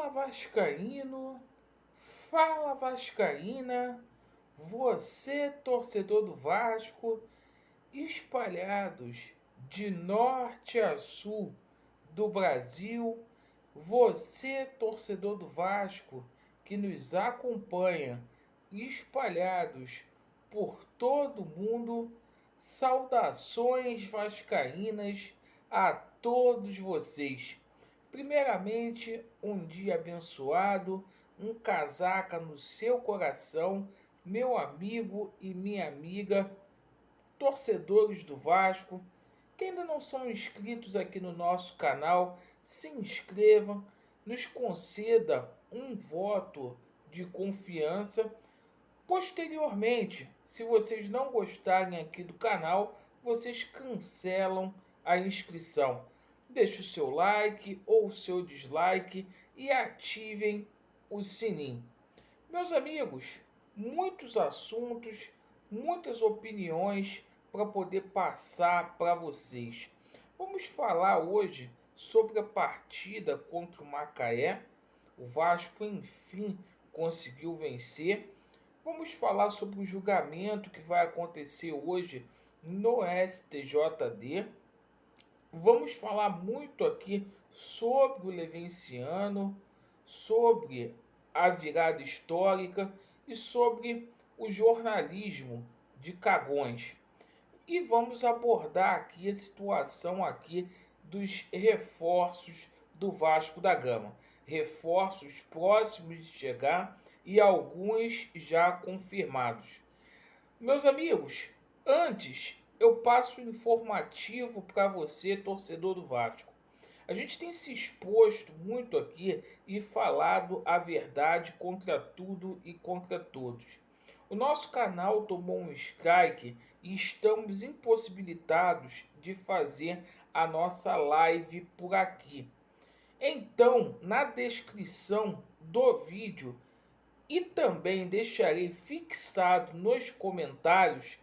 Fala Vascaíno, fala Vascaína, você torcedor do Vasco, espalhados de norte a sul do Brasil, você torcedor do Vasco que nos acompanha, espalhados por todo o mundo, saudações vascaínas a todos vocês. Primeiramente, um dia abençoado, um casaca no seu coração, meu amigo e minha amiga, torcedores do Vasco, que ainda não são inscritos aqui no nosso canal, se inscrevam, nos conceda um voto de confiança. Posteriormente, se vocês não gostarem aqui do canal, vocês cancelam a inscrição. Deixe o seu like ou o seu dislike e ativem o sininho. Meus amigos, muitos assuntos, muitas opiniões para poder passar para vocês. Vamos falar hoje sobre a partida contra o Macaé. O Vasco, enfim, conseguiu vencer. Vamos falar sobre o julgamento que vai acontecer hoje no STJD. Vamos falar muito aqui sobre o Levenciano, sobre a virada histórica e sobre o jornalismo de Cagões. E vamos abordar aqui a situação aqui dos reforços do Vasco da Gama. Reforços próximos de chegar e alguns já confirmados. Meus amigos, antes eu passo um informativo para você, torcedor do Vasco. A gente tem se exposto muito aqui e falado a verdade contra tudo e contra todos. O nosso canal tomou um strike e estamos impossibilitados de fazer a nossa live por aqui. Então, na descrição do vídeo e também deixarei fixado nos comentários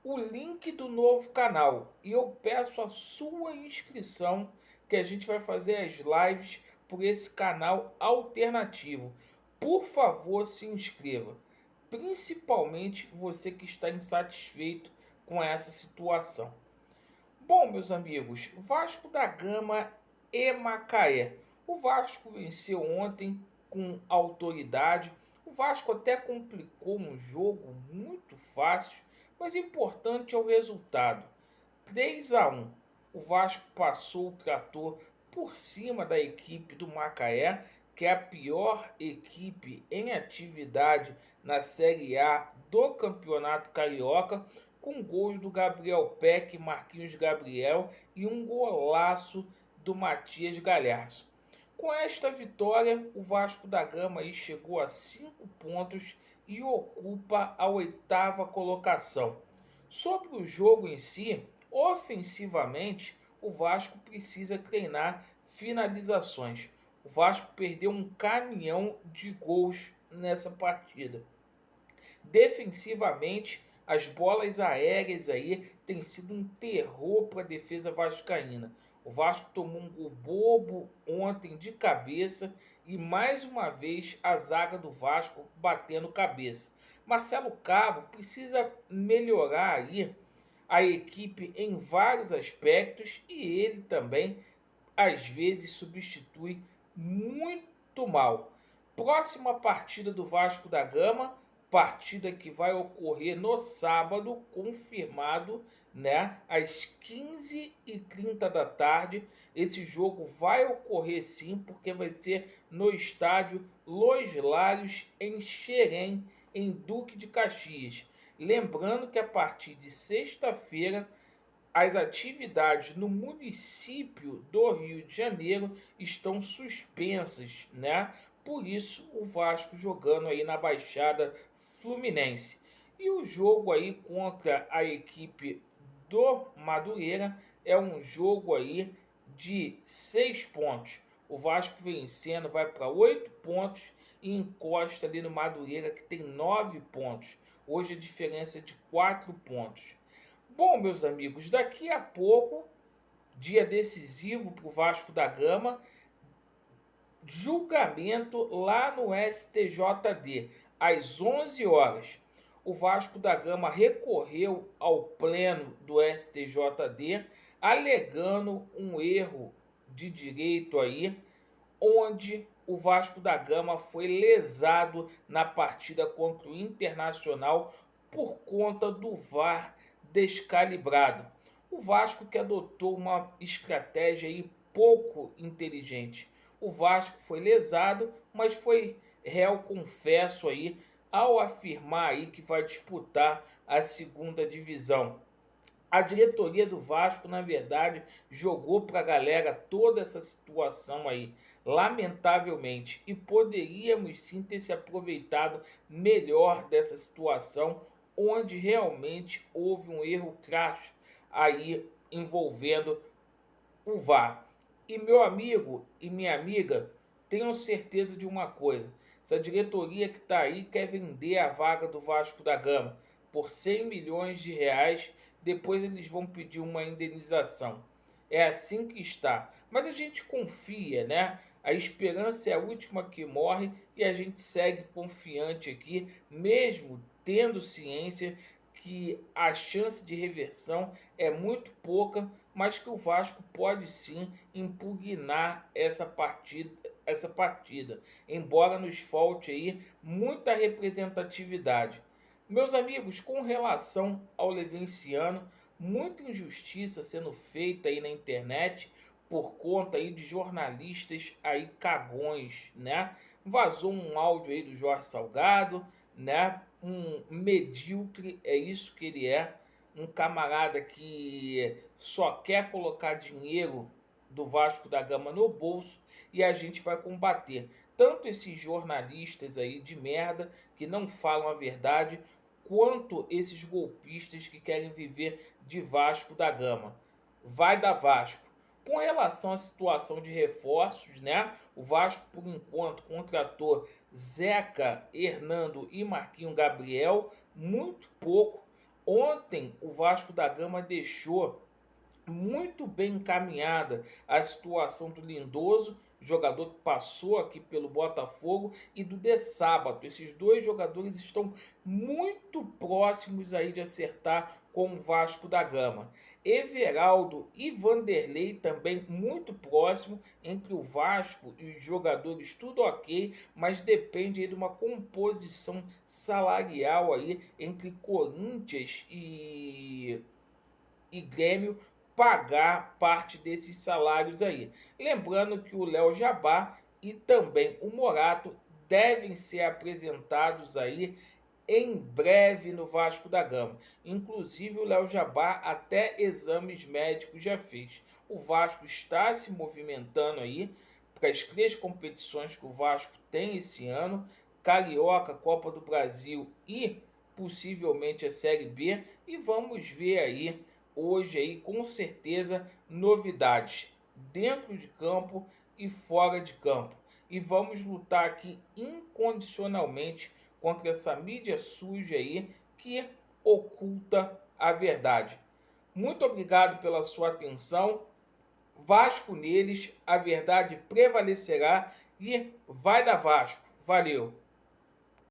o link do novo canal. E eu peço a sua inscrição, que a gente vai fazer as lives por esse canal alternativo. Por favor, se inscreva. Principalmente você que está insatisfeito com essa situação. Bom, meus amigos, Vasco da Gama e Macaé. O Vasco venceu ontem com autoridade. O Vasco até complicou um jogo muito fácil, mas importante é o resultado. 3-1. O Vasco passou o trator por cima da equipe do Macaé, que é a pior equipe em atividade na Série A do Campeonato Carioca, com gols do Gabriel Peck, Marquinhos Gabriel e um golaço do Matias Galhardo. Com esta vitória, o Vasco da Gama aí chegou a 5 pontos e ocupa a 8ª colocação. Sobre o jogo em si, ofensivamente, o Vasco precisa treinar finalizações. O Vasco perdeu um caminhão de gols nessa partida. Defensivamente, as bolas aéreas aí têm sido um terror para a defesa vascaína. O Vasco tomou um gol bobo ontem de cabeça e mais uma vez a zaga do Vasco batendo cabeça. Marcelo Cabo precisa melhorar aí a equipe em vários aspectos e ele também às vezes substitui muito mal. Próxima partida do Vasco da Gama, partida que vai ocorrer no sábado, confirmado, né, às 15h30 da tarde. Esse jogo vai ocorrer sim, porque vai ser no estádio Los Lários, em Xerém, em Duque de Caxias. Lembrando que a partir de sexta-feira, as atividades no município do Rio de Janeiro estão suspensas, né? Por isso o Vasco jogando aí na Baixada Fluminense. E o jogo aí contra a equipe do Madureira é um jogo aí de 6 pontos. O Vasco vencendo vai para 8 pontos e encosta ali no Madureira, que tem 9 pontos. Hoje a diferença é de 4 pontos. Bom, meus amigos, daqui a pouco, dia decisivo para o Vasco da Gama, julgamento lá no STJD, às 11 horas. O Vasco da Gama recorreu ao pleno do STJD, alegando um erro de direito aí, onde o Vasco da Gama foi lesado na partida contra o Internacional por conta do VAR descalibrado. O Vasco que adotou uma estratégia aí pouco inteligente. O Vasco foi lesado, mas foi réu confesso aí ao afirmar aí que vai disputar a segunda divisão. A diretoria do Vasco, na verdade, jogou para a galera toda essa situação aí, lamentavelmente, e poderíamos sim ter se aproveitado melhor dessa situação, onde realmente houve um erro crasso aí envolvendo o VAR. E meu amigo e minha amiga, tenham certeza de uma coisa: essa diretoria que está aí quer vender a vaga do Vasco da Gama por 100 milhões de reais, depois eles vão pedir uma indenização. É assim que está. Mas a gente confia, né? A esperança é a última que morre e a gente segue confiante aqui, mesmo tendo ciência que a chance de reversão é muito pouca, mas que o Vasco pode sim impugnar essa partida, embora nos falte aí muita representatividade. Meus amigos, com relação ao Levinciano, muita injustiça sendo feita aí na internet por conta aí de jornalistas aí cagões, né? Vazou um áudio aí do Jorge Salgado, né? Um medíocre, é isso que ele é, um camarada que só quer colocar dinheiro do Vasco da Gama no bolso, e a gente vai combater tanto esses jornalistas aí de merda que não falam a verdade, quanto esses golpistas que querem viver de Vasco da Gama. Vai dar Vasco. Com relação à situação de reforços, né? O Vasco, por enquanto, contratou Zeca, Hernando e Marquinhos Gabriel, muito pouco. Ontem, o Vasco da Gama deixou muito bem encaminhada a situação do Lindoso, jogador que passou aqui pelo Botafogo, e do De Sábato. Esses dois jogadores estão muito próximos aí de acertar com o Vasco da Gama. Everaldo e Vanderlei também muito próximo, entre o Vasco e os jogadores tudo ok, mas depende aí de uma composição salarial aí entre Corinthians e Grêmio pagar parte desses salários aí. Lembrando que o Léo Jabá e também o Morato devem ser apresentados aí em breve no Vasco da Gama. Inclusive o Léo Jabá até exames médicos já fez. O Vasco está se movimentando aí para as 3 competições que o Vasco tem esse ano: Carioca, Copa do Brasil e possivelmente a Série B. E vamos ver aí hoje aí com certeza novidades dentro de campo e fora de campo. E vamos lutar aqui incondicionalmente contra essa mídia suja aí que oculta a verdade. Muito obrigado pela sua atenção. Vasco neles, a verdade prevalecerá e vai dar Vasco. Valeu!